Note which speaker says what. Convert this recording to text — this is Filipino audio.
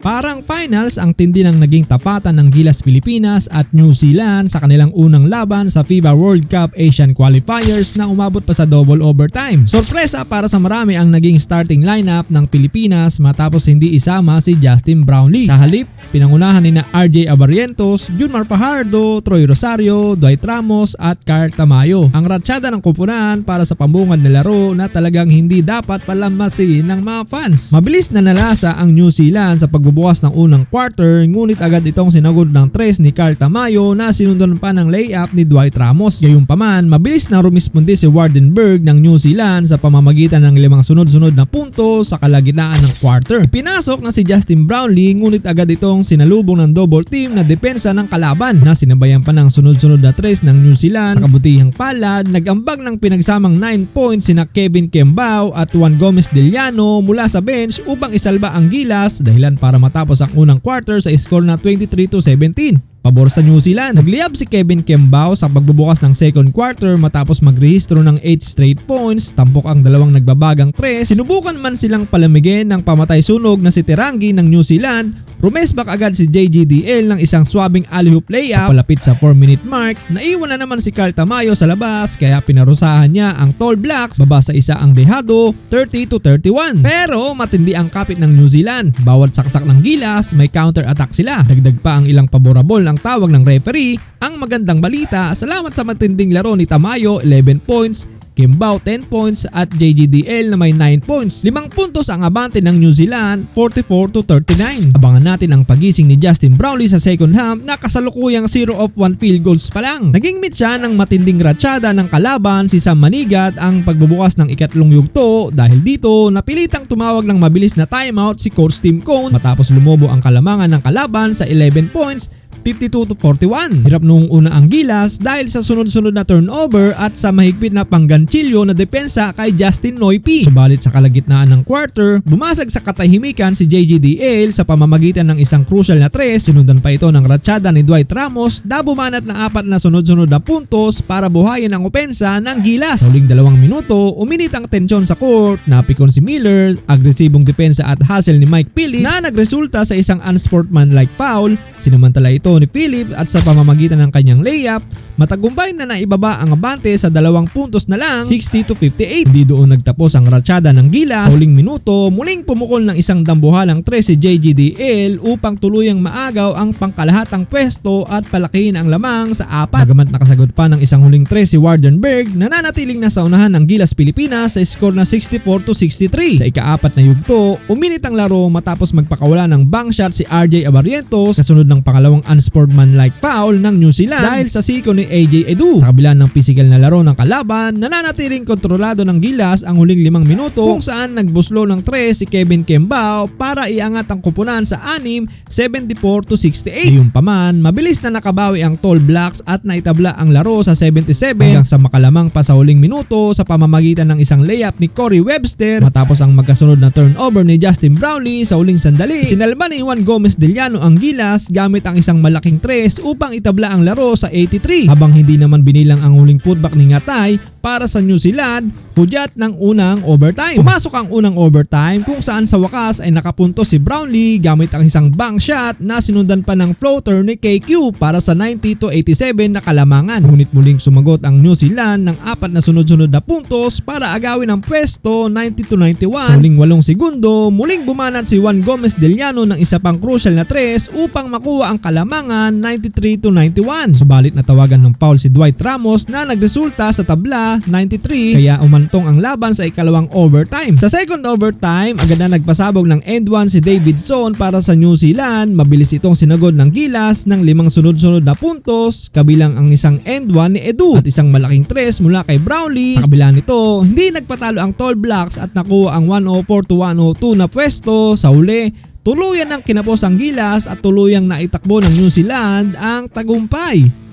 Speaker 1: Parang finals ang tindi ng naging tapatan ng Gilas Pilipinas at New Zealand sa kanilang unang laban sa FIBA World Cup Asian Qualifiers na umabot pa sa double overtime. Sorpresa para sa marami ang naging starting lineup ng Pilipinas matapos hindi isama si Justin Brownlee. Sa halip, pinangunahan ni na RJ Abarrientos, Junmar Fajardo, Troy Rosario, Dwight Ramos at Carl Tamayo. Ang ratsyada ng koponan para sa pambungad na laro na talagang hindi dapat palamasin ng mga fans. Mabilis na nalasa ang New Zealand sa pagbubukas ng unang quarter, ngunit agad itong sinagod ng tres ni Carl Tamayo na sinundan pa ng layup ni Dwight Ramos. Gayunpaman, mabilis na rumisponde si Wardenberg ng New Zealand sa pamamagitan ng 5 sunod-sunod na punto sa kalagitnaan ng quarter. Ipinasok na si Justin Brownlee, ngunit agad itong sinalubong ng double team na depensa ng kalaban na sinabayan pa ng sunod-sunod na tres ng New Zealand. Nakabutihang palad, nag-ambag ng pinagsamang 9 points sina Kevin Kembao at Juan Gomez Deliano mula sa bench upang isalba ang Gilas, dahilan para matapos ang unang quarter sa score na 23-17. Pabor sa New Zealand. Nagliyab si Kevin Kembao sa pagbubukas ng second quarter matapos magrehistro ng 8 straight points, tampok ang dalawang nagbabagang tres. Sinubukan man silang palamigin ng pamatay sunog na si Terangi ng New Zealand, rumesbak agad si JGDL ng isang swabing alley-oop layup. Palapit sa 4-minute mark, naiwan na naman si Carl Tamayo sa labas kaya pinarusahan niya ang Tall Blacks. Baba sa isa ang dehado, 30-31. Pero matindi ang kapit ng New Zealand. Bawat saksak ng Gilas, may counter-attack sila. Dagdag pa ang ilang paborable ang tawag ng referee. Ang magandang balita, salamat sa matinding laro ni Tamayo, 11 points, Kembao 10 points at JGDL na may 9 points. 5 puntos ang abante ng New Zealand, 44-39. Abangan natin ang pagising ni Justin Brownlee sa second half na kasalukuyang 0 of 1 field goals pa lang. Naging meet siya ng matinding ratsyada ng kalaban si Sam Manigat ang pagbubukas ng ikatlong yugto. Dahil dito, napilitang tumawag ng mabilis na timeout si Coach Tim Cone matapos lumobo ang kalamangan ng kalaban sa 11 points, 52-41. Hirap noong una ang Gilas dahil sa sunod-sunod na turnover at sa mahigpit na pangganchilyo na depensa kay Justin Noypi. Subalit sa kalagitnaan ng quarter, bumasag sa katahimikan si JGDL sa pamamagitan ng isang crucial na tres. Sinundan pa ito ng ratsyada ni Dwight Ramos na bumanat na 4 na sunod-sunod na puntos para buhayin ang opensa ng Gilas. Sa huling 2 minuto, uminit ang tensyon sa court, napikon si Miller, agresibong depensa at hustle ni Mike Phillips na nagresulta sa isang unsportsmanlike foul. Sinamantala ito ni Philip at sa pamamagitan ng kanyang layup, matagumpay na naibaba ang abante sa 2 puntos na lang, 60-58. Hindi doon nagtapos ang ratsyada ng Gilas. Sa huling minuto, muling pumukol ng isang dambuhalang tres si JGDL upang tuluyang maagaw ang pangkalahatang pwesto at palakihin ang lamang sa 4. Bagamat nakasagot pa ng isang huling tres si Wardenberg, nananatiling nasa unahan ng Gilas Pilipinas sa score na 64-63. Sa ika-4 na yugto, uminit ang laro matapos magpakawala ng bank shot si RJ Abarrientos kasunod ng pangalawang unsportsmanlike foul ng New Zealand dahil sa siko ni AJ Edu. Sa kabila ng physical na laro ng kalaban, nananatiling kontrolado ng Gilas ang huling 5 minuto kung saan nagbuslo ng 3 si Kevin Kembao para iangat ang kupunan sa 6, 74-68. Gayunpaman, mabilis na nakabawi ang Tall Blacks at naitabla ang laro sa 77 hanggang sa makalamang pa sa huling minuto sa pamamagitan ng isang layup ni Corey Webster. Matapos ang magkasunod na turnover ni Justin Brownlee sa huling sandali, sinalba ni Juan Gomez Deliano ang Gilas gamit ang isang malaking tres upang itabla ang laro sa 83. Habang hindi naman binilang ang huling putback ni Ngatay para sa New Zealand, hudyat ng unang overtime. Pumasok ang unang overtime kung saan sa wakas ay nakapunto si Brownlee gamit ang isang bank shot na sinundan pa ng floater ni KQ para sa 90-87 na kalamangan. Ngunit muling sumagot ang New Zealand ng 4 na sunod-sunod na puntos para agawin ang pwesto 90-91. Sa huling 8 segundo, muling bumanat si Juan Gomez Deliano ng isa pang crucial na tres upang makuha ang kalamangan 93-91. Subalit natawagan ng foul si Dwight Ramos na nagresulta sa tabla 93 kaya umantong ang laban sa ikalawang overtime. Sa second overtime, agad na nagpasabog ng end 1 si Davidson para sa New Zealand. Mabilis itong sinagod ng Gilas ng 5 sunod-sunod na puntos kabilang ang isang end 1 ni Edu at isang malaking tres mula kay Brownlee. Sa kabila nito, hindi nagpatalo ang Tall Blacks at nakuha ang 104-102 na pwesto. Sa huli, tuluyan ng kinapos ang Gilas at tuluyang naitakbo ng New Zealand ang tagumpay.